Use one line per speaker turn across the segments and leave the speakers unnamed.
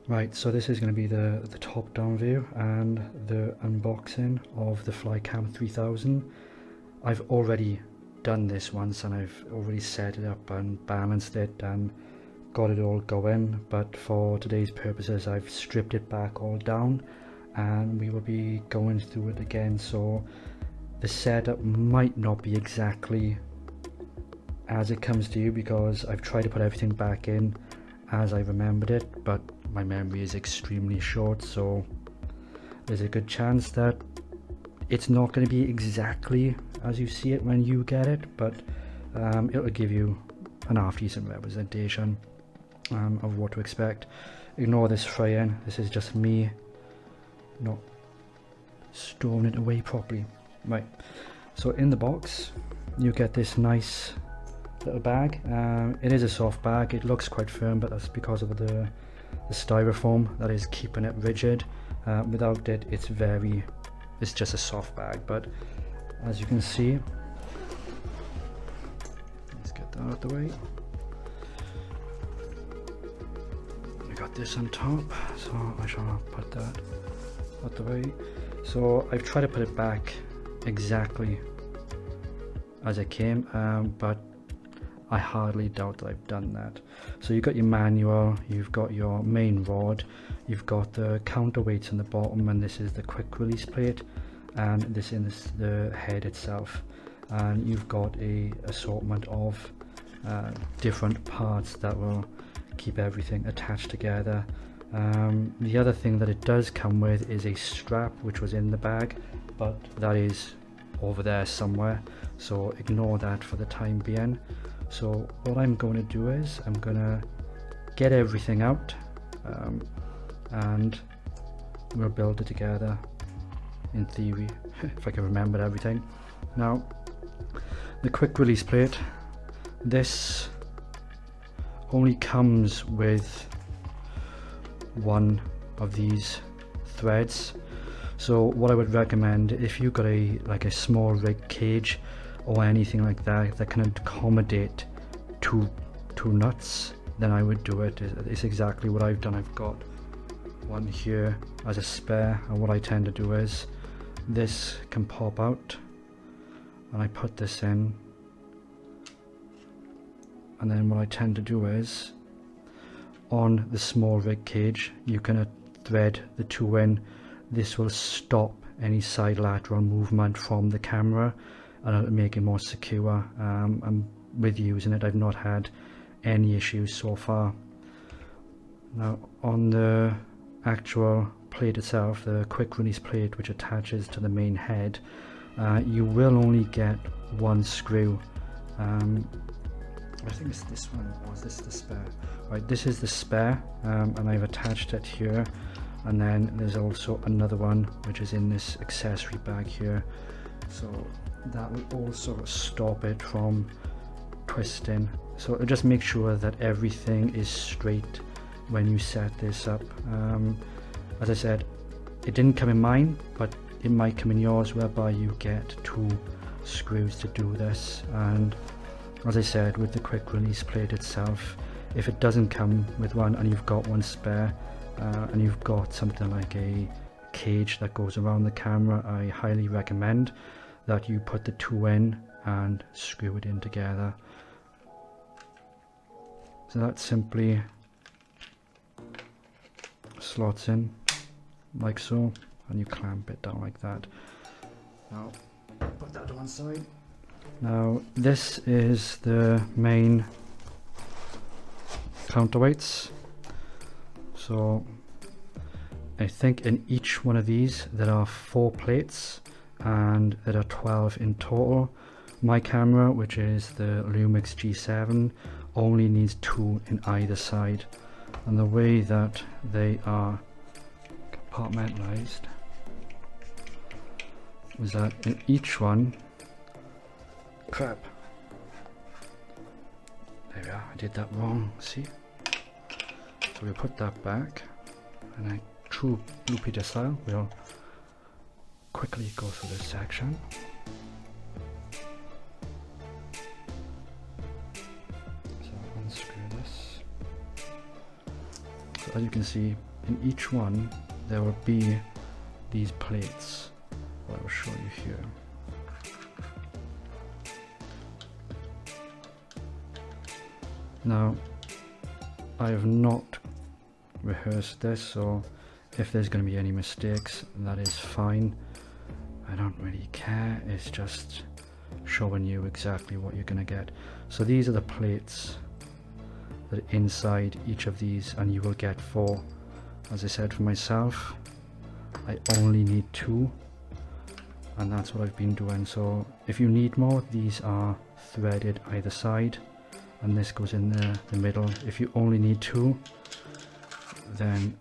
Right, so this is going to be the top down view and the unboxing of the FlyCam 3000. I've already done this once and I've already set it up and balanced it and got it all going, but for today's purposes I've stripped it back all down and we will be going through it again. So the setup might not be exactly as it comes to you because I've tried to put everything back in as I remembered it, but my memory is extremely short, so there's a good chance that it's not going to be exactly as you see it when you get it, but it'll give you an half decent representation of what to expect. Ignore this fraying, this is just me not storing it away properly. Right, so in the box you get this nice little bag. It is a soft bag, it looks quite firm, but that's because of the styrofoam that is keeping it rigid. Without it, it's just a soft bag, but as you can see, let's get that out of the way. We got this on top, so I shall put that out the way. So I've tried to put it back exactly as it came, but I hardly doubt that I've done that. So you've got your manual, you've got your main rod, you've got the counterweights on the bottom, and this is the quick release plate, and this is the head itself, and you've got a assortment of different parts that will keep everything attached together. The other thing that it does come with is a strap, which was in the bag, but that is over there somewhere, so ignore that for the time being. So what I'm going to do is I'm going to get everything out and we'll build it together in theory if I can remember everything. Now the quick release plate, this only comes with one of these threads, so what I would recommend, if you've got like a small rig cage or anything like that that can accommodate two nuts, then I would do it. It's exactly what I've done. I've got one here as a spare, and what I tend to do is this can pop out and I put this in, and then what I tend to do is on the small rig cage you can thread the two in. This will stop any side lateral movement from the camera and it'll make it more secure, and with using it I've not had any issues so far. Now on the actual plate itself, the quick release plate which attaches to the main head, you will only get one screw. I think it's this one, or is this the spare? Right, this is the spare, and I've attached it here, and then there's also another one which is in this accessory bag here, so that will also stop it from twisting. So just make sure that everything is straight when you set this up. As I said, it didn't come in mine, but it might come in yours, whereby you get two screws to do this. And as I said, with the quick release plate itself, if it doesn't come with one and you've got one spare, and you've got something like a cage that goes around the camera, I highly recommend that you put the two in and screw it in together. So that simply slots in like so, and you clamp it down like that. Now put that to one side. Now this is the main counterweights. So I think in each one of these there are 4 plates, and there are 12 in total. My camera, which is the Lumix G7, only needs 2 in either side, and the way that they are compartmentalized is that in each one, crap, there we are, I did that wrong, see? So we'll put that back, and a true Lupita style, we'll quickly go through this section. So unscrew this. So as you can see, in each one there will be these plates. I will show you here. Now, I have not rehearsed this, so if there's going to be any mistakes, that is fine. I don't really care, it's just showing you exactly what you're going to get. So these are the plates that are inside each of these, and you will get 4. As I said, for myself, I only need 2, and that's what I've been doing. So if you need more, these are threaded either side, and this goes in the middle. If you only need 2, then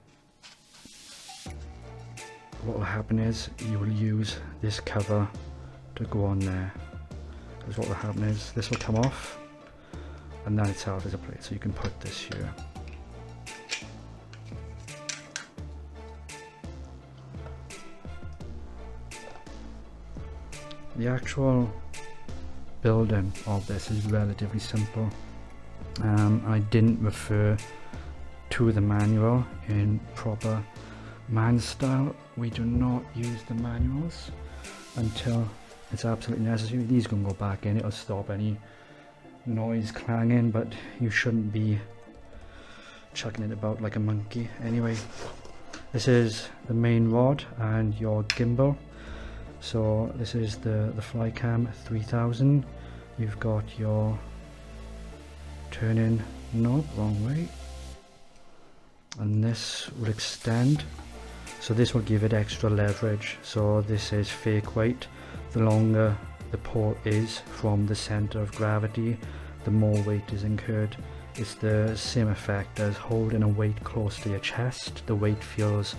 what will happen is you will use this cover to go on there, because what will happen is this will come off, and that itself is a plate, so you can put this here. The actual building of this is relatively simple. I didn't refer to the manual in proper man style. We do not use the manuals until it's absolutely necessary. These can go back in, it'll stop any noise clanging, but you shouldn't be chucking it about like a monkey. Anyway, this is the main rod and your gimbal. So this is the FlyCam 3000. You've got your turning knob, wrong way, and this will extend, so this will give it extra leverage. So this is fake weight. The longer the pole is from the center of gravity, the more weight is incurred. It's the same effect as holding a weight close to your chest. The weight feels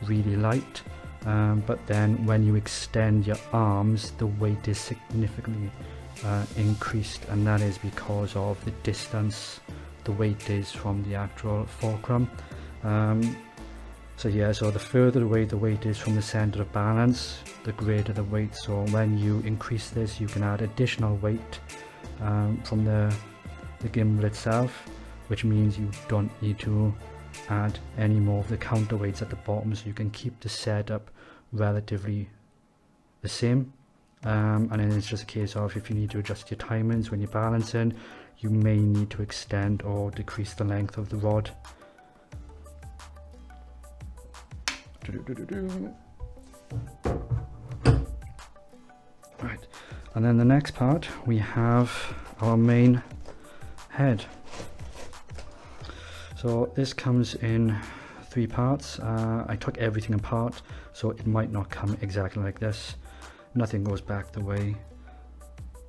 really light, but then when you extend your arms, the weight is significantly increased, and that is because of the distance the weight is from the actual fulcrum. So yeah, so the further away the weight is from the center of balance, the greater the weight. So when you increase this, you can add additional weight from the gimbal itself, which means you don't need to add any more of the counterweights at the bottom, so you can keep the setup relatively the same. And then it's just a case of, if you need to adjust your timings when you're balancing, you may need to extend or decrease the length of the rod. Right, and then the next part, we have our main head. So this comes in 3 parts. I took everything apart, so it might not come exactly like this. Nothing goes back the way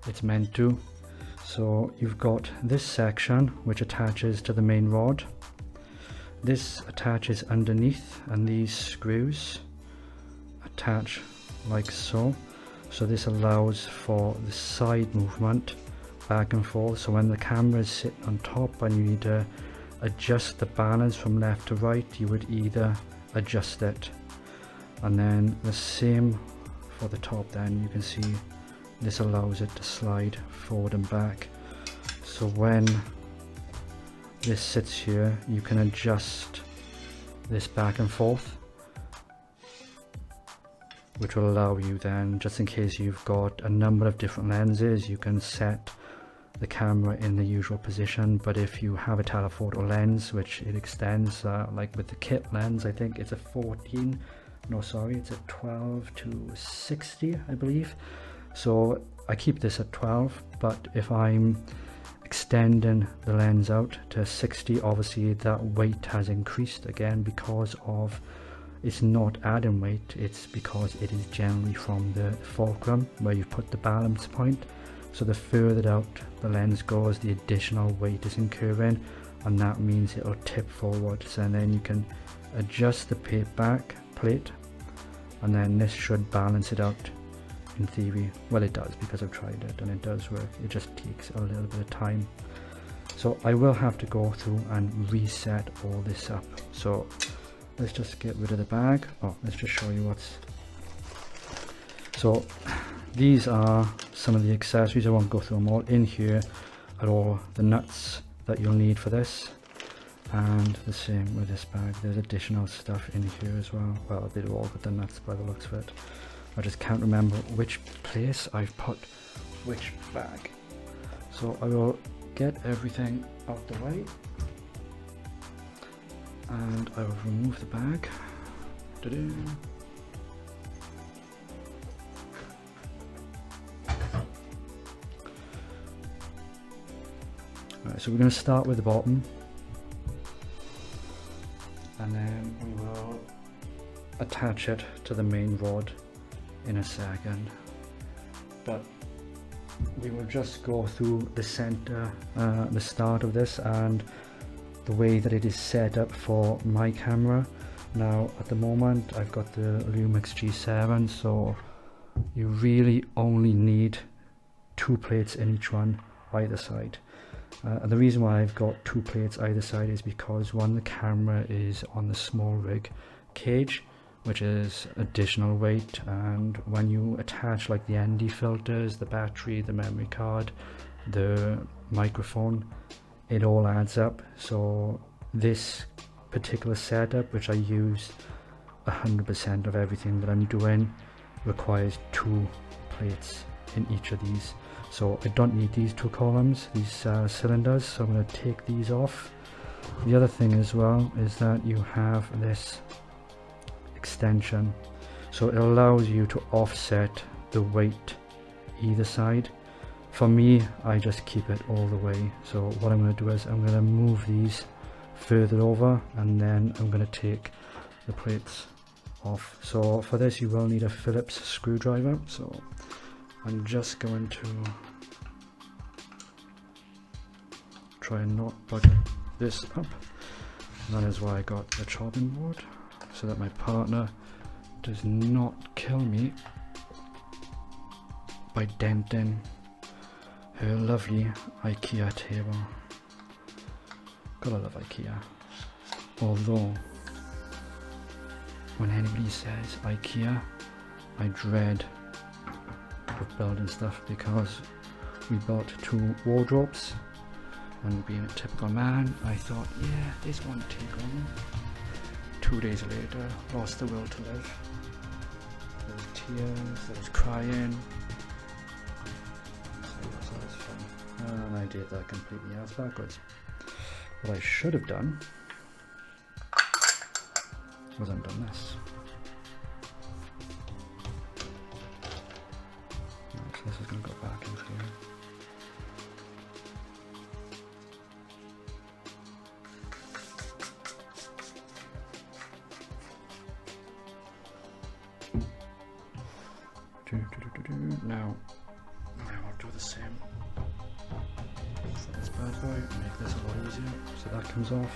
it's meant to. So you've got this section which attaches to the main rod. This attaches underneath, and these screws attach like so. So this allows for the side movement back and forth. So when the camera is sitting on top and you need to adjust the balance from left to right, you would either adjust it, and then the same for the top. Then you can see this allows it to slide forward and back. So when this sits here, you can adjust this back and forth, which will allow you then, just in case you've got a number of different lenses, you can set the camera in the usual position. But if you have a telephoto lens which it extends, like with the kit lens, I think it's a 14, no sorry, it's a 12 to 60 I believe. So I keep this at 12, but if I'm extending the lens out to 60, obviously that weight has increased again, because of, it's not adding weight, it's because it is generally from the fulcrum where you put the balance point. So the further out the lens goes, the additional weight is incurring, and that means it'll tip forward. So then you can adjust the plate, and then this should balance it out in theory. Well, it does, because I've tried it and it does work. It just takes a little bit of time. So I will have to go through and reset all this up. So let's just get rid of the bag. Oh, let's just show you what's. So these are some of the accessories. I won't go through them all. In here are all the nuts that you'll need for this. And the same with this bag, there's additional stuff in here as well. Well, they've all got the nuts by the looks of it. I just can't remember which place I've put which bag. So I will get everything out the way and I will remove the bag. Ta-da. Right, so we're going to start with the bottom and then we will attach it to the main rod in a second, but we will just go through the center, the start of this and the way that it is set up for my camera. Now at the moment I've got the Lumix G7, so you really only need 2 plates in each one either side. And the reason why I've got 2 plates either side is because one, the camera is on the small rig cage, which is additional weight, and when you attach like the ND filters, the battery, the memory card, the microphone, it all adds up. So this particular setup, which I use 100% of everything that I'm doing, requires 2 plates in each of these. So I don't need these 2 columns, these cylinders, so I'm going to take these off. The other thing as well is that you have this extension, so it allows you to offset the weight either side. For me, I just keep it all the way. So what I'm going to do is I'm going to move these further over and then I'm going to take the plates off. So for this you will need a Phillips screwdriver, so I'm just going to try and not bugger this up. That is why I got the chopping board, so that my partner does not kill me by denting her lovely IKEA table. Gotta love IKEA. Although when anybody says IKEA, I dread of building stuff, because we built 2 wardrobes and being a typical man, I thought, yeah, this won't take long. 2 days later, lost the will to live. There was tears, there was crying. So that was fun. And I did that completely ass backwards. What I should have done was undone this. Right, so this is going to go back into here. Now I'll do the same for this bad boy, make this a lot easier. So that comes off.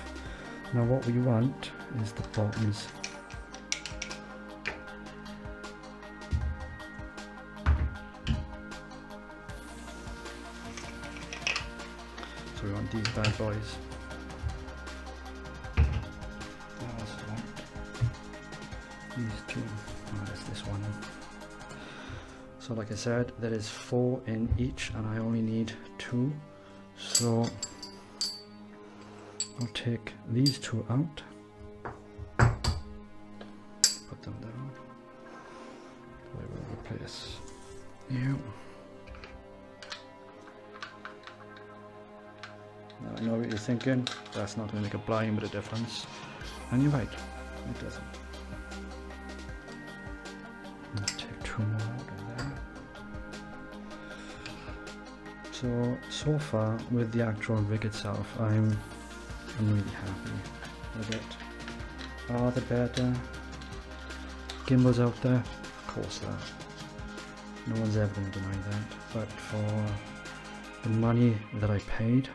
Now what we want is the bottoms. So we want these bad boys. That's one. These 2. Oh, that's this one. So like I said, there is 4 in each and I only need 2. So I'll take these 2 out, put them down. I will replace you. Now I know what you're thinking, that's not going to make a blind bit of difference. And you're right, it doesn't. Let's take 2 more out of there. So far with the actual rig itself, I'm really happy with it. Are there better gimbals out there? Of course there are. No one's ever going to deny that. But for the money that I paid,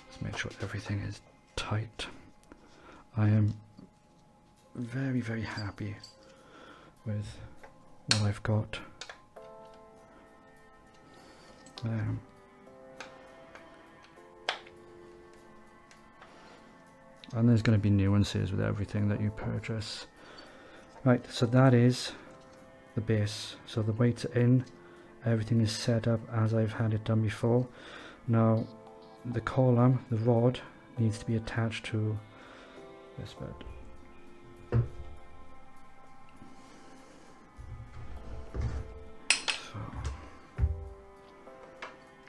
let's make sure everything is tight. I am very, very happy with what I've got. And there's going to be nuances with everything that you purchase. Right, so that is the base. So the weights are in, everything is set up as I've had it done before. Now the column, the rod, needs to be attached to this bit. So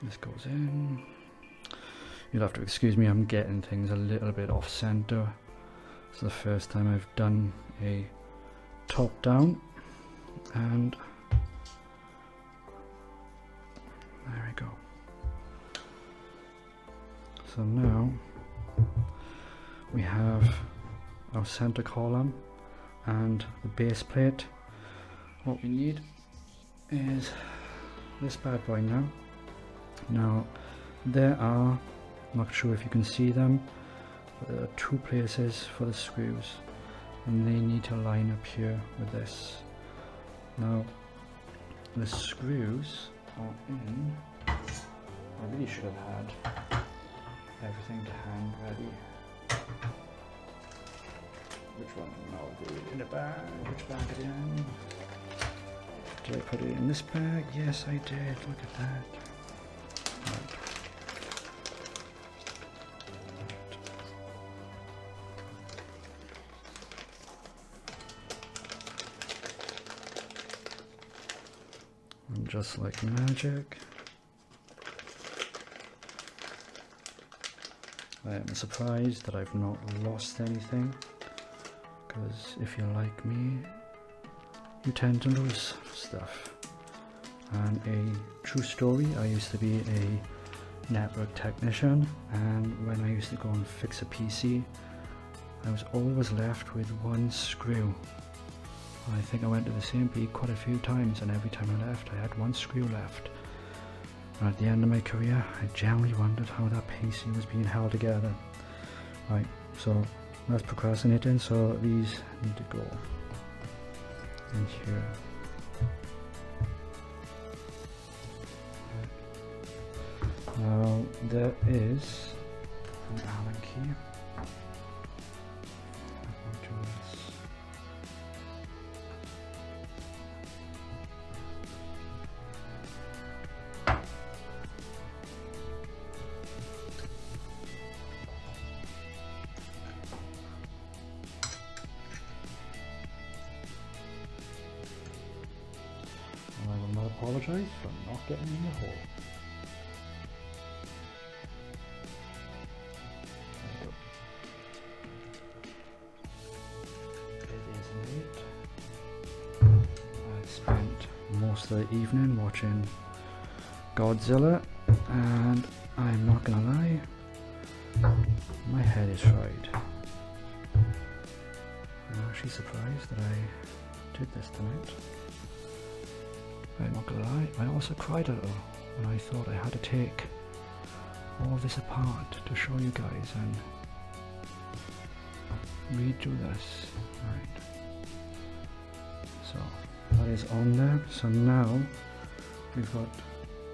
this goes in. You'll have to excuse me, I'm getting things a little bit off center. It's the first time I've done a top down, and there we go. So now we have our center column and the base plate. What we need is this bad boy now. Now there are, I'm not sure if you can see them, but there are two places for the screws, and they need to line up here with this. Now the screws are in. I really should have had everything to hand ready. Which one? No, in the bag. Which bag is it in? Did I put it in this bag? Yes, I did. Look at that. Right. And just like magic, I am surprised that I've not lost anything, because if you're like me, you tend to lose stuff. And a true story, I used to be a network technician, and when I used to go and fix a PC, I was always left with one screw. I think I went to the same peak quite a few times, and every time I left I had one screw left. And at the end of my career I generally wondered how that PC was being held together. Right, so that's procrastinating, so these need to go in here. Now there is an Allen key. I'll do this. I will not apologise for not getting in the hole. It is late. I spent most of the evening watching Godzilla, and I'm not gonna lie, my head is fried. I'm actually surprised that I did this tonight. I'm not gonna lie, I also cried a little when I thought I had to take all this apart to show you guys and redo this. Right. So that is on there. So now we've got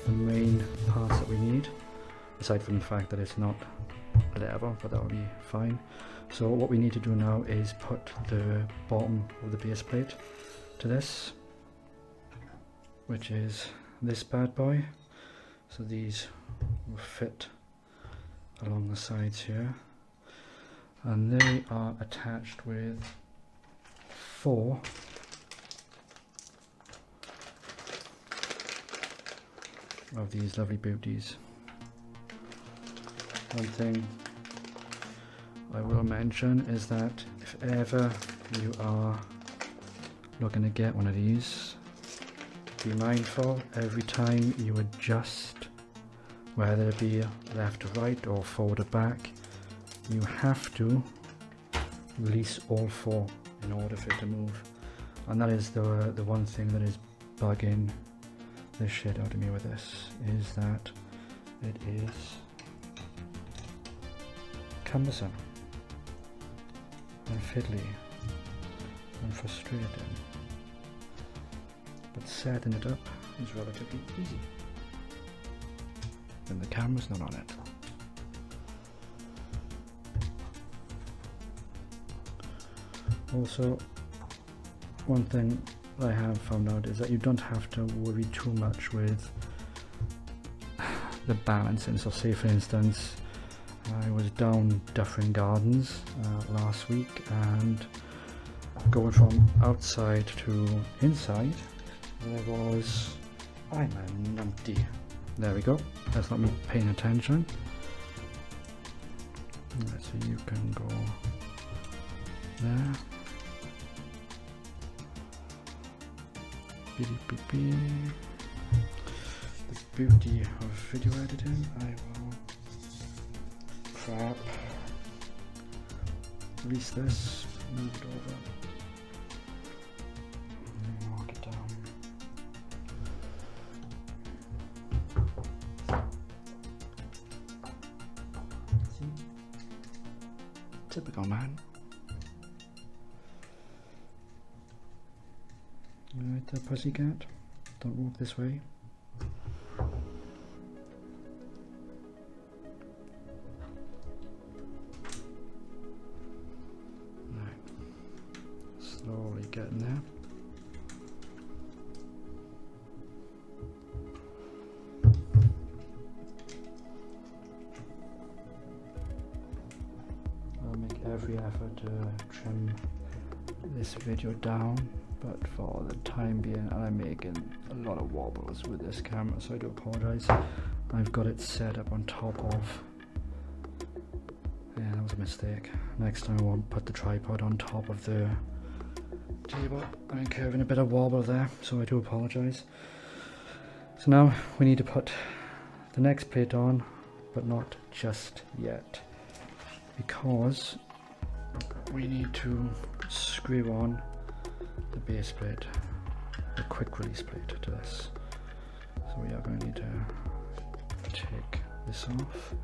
the main parts that we need, aside from the fact that it's not level, but that will be fine. So what we need to do now is put the bottom of the base plate to this, which is this bad boy. So these will fit along the sides here, and they are attached with 4 of these lovely beauties. One thing I will mention is that if ever you are looking to get one of these, be mindful every time you adjust, whether it be left to right or forward to back, you have to release all 4 in order for it to move. And that is the one thing that is bugging the shit out of me with this, is that it is cumbersome and fiddly and frustrating. But setting it up is relatively easy when the camera's not on it. Also, one thing I have found out is that you don't have to worry too much with the balancing. So say for instance I was down Dufferin Gardens last week, and going from outside to inside, there was, I'm a numpty. There we go, that's not me paying attention. Right, so you can go there. The beauty of video editing, I will release this, move it over, and then mark it down. See? Typical man. Alright there, pussycat. Don't walk this way. Slowly getting there. I'll make every effort to trim this video down, but for the time being I'm making a lot of wobbles with this camera, so I do apologise. I've got it set up on top of, yeah, that was a mistake. Next time I won't put the tripod on top of the table. I'm curving a bit of wobble there, so I do apologise. So now we need to put the next plate on, but not just yet, because we need to screw on the base plate, the quick release plate to this. So we are going to need to take this off.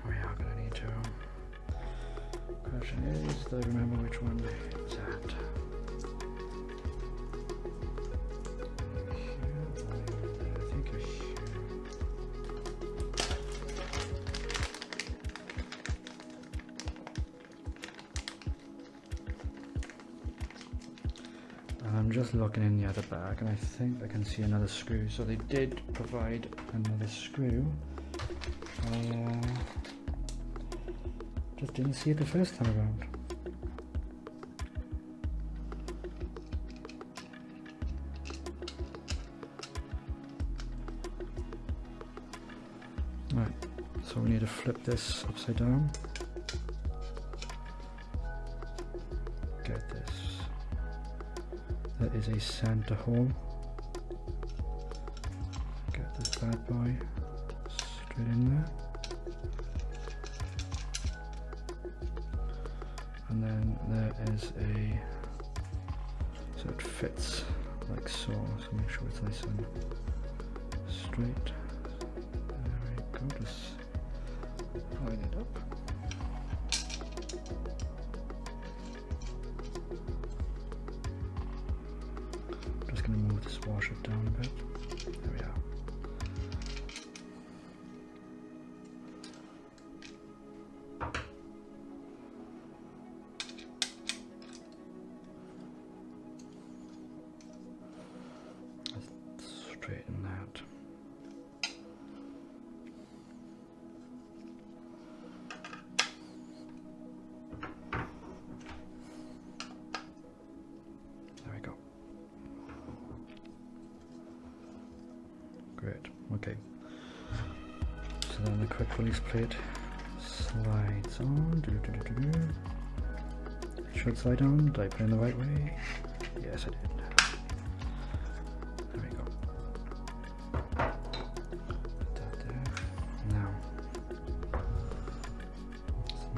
We are going to need to, question is, do I remember which one it's at? I think it's here. I'm just looking in the other bag and I think I can see another screw. So they did provide another screw. I just didn't see it the first time around. Right, so we need to flip this upside down. Get this. That is a center hole. Get this bad boy straight in there. And then there is a, so it fits like so, so make sure it's nice and straight. There we go, just line it up. Just going to move this washer down a bit. There we are. Let's straighten that. There we go. Great, okay. So then the quick release plate slides on. It should slide on. Did I put it in the right way? Yes, I did. There we go. Put that there. Now,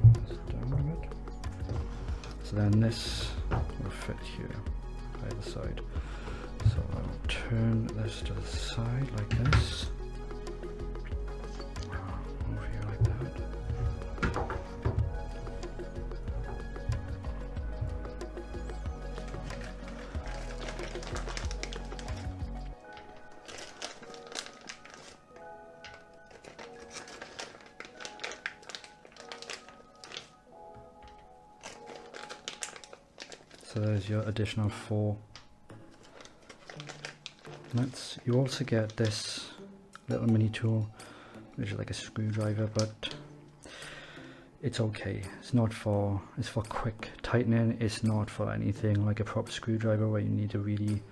move this down a bit. So then this will fit here, either side. So I'll turn this to the side like this. Over here like that. So there's your additional 4 nuts. You also get this little mini tool, which is like a screwdriver, but it's okay. It's for quick tightening. It's not for anything like a proper screwdriver where you need to really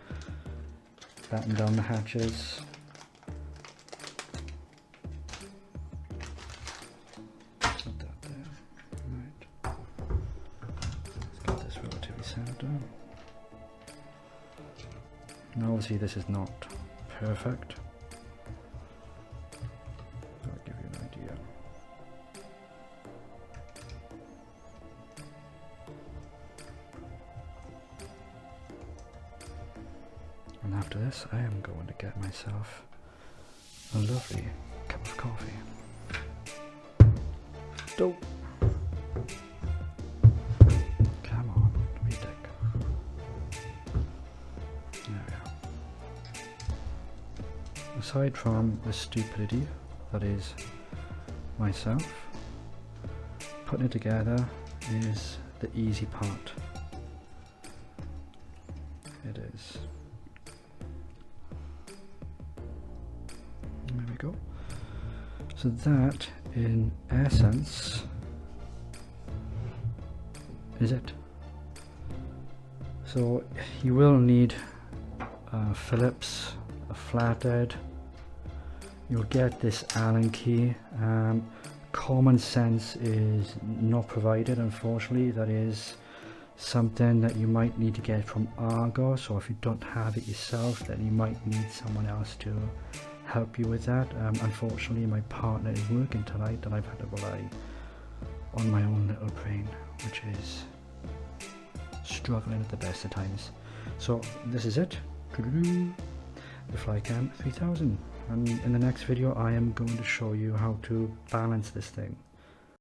batten down the hatches. Put that there. Right. Let's get this relatively centered. Now obviously this is not perfect. I'll give you an idea. And after this, I am going to get myself a lovely cup of coffee. Dope. Come on, be a dick. There we are. Aside from the stupidity that is myself, putting it together is the easy part. It is. There we go. So that, in essence, is it. So you will need Phillips, a flathead. You'll get this Allen key. Common sense is not provided, unfortunately. That is something that you might need to get from Argos, or if you don't have it yourself, then you might need someone else to help you with that. Unfortunately, my partner is working tonight and I've had to rely on my own little brain, which is struggling at the best of times. So this is it, the FlyCam 3000, and in the next video I am going to show you how to balance this thing.